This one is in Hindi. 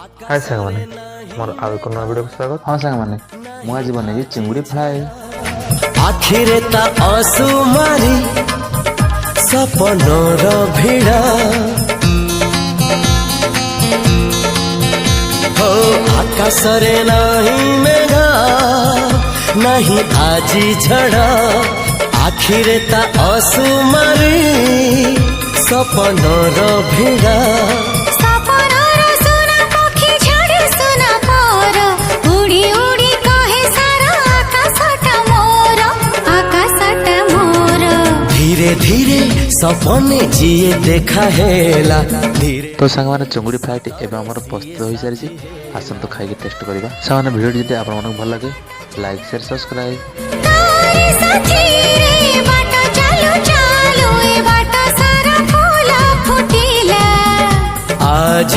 हाय सांग माने मोर आवे को नवा वीडियो को स्वागत। हाँ सांग माने मु आज बनेगी चिंगुड़ी फ्राई। आखिरे ता आंसू मारी सपनों रो भिड़ा हो आकाश रे नहीं मेघा नहीं आजी झड़ा आखिरे ता आंसू मारी सपनों रो भिड़ा धीरे धीरे सपने जिए देखा हेला धीरे। तो सांग माने चिंगुड़ी फ्राई एवं आमर प्रस्तुत हो सारी आसन तो खाई टेस्ट करवा। सांग माने वीडियो जदि आपन मन भल लगे लाइक शेयर सब्सक्राइब। आज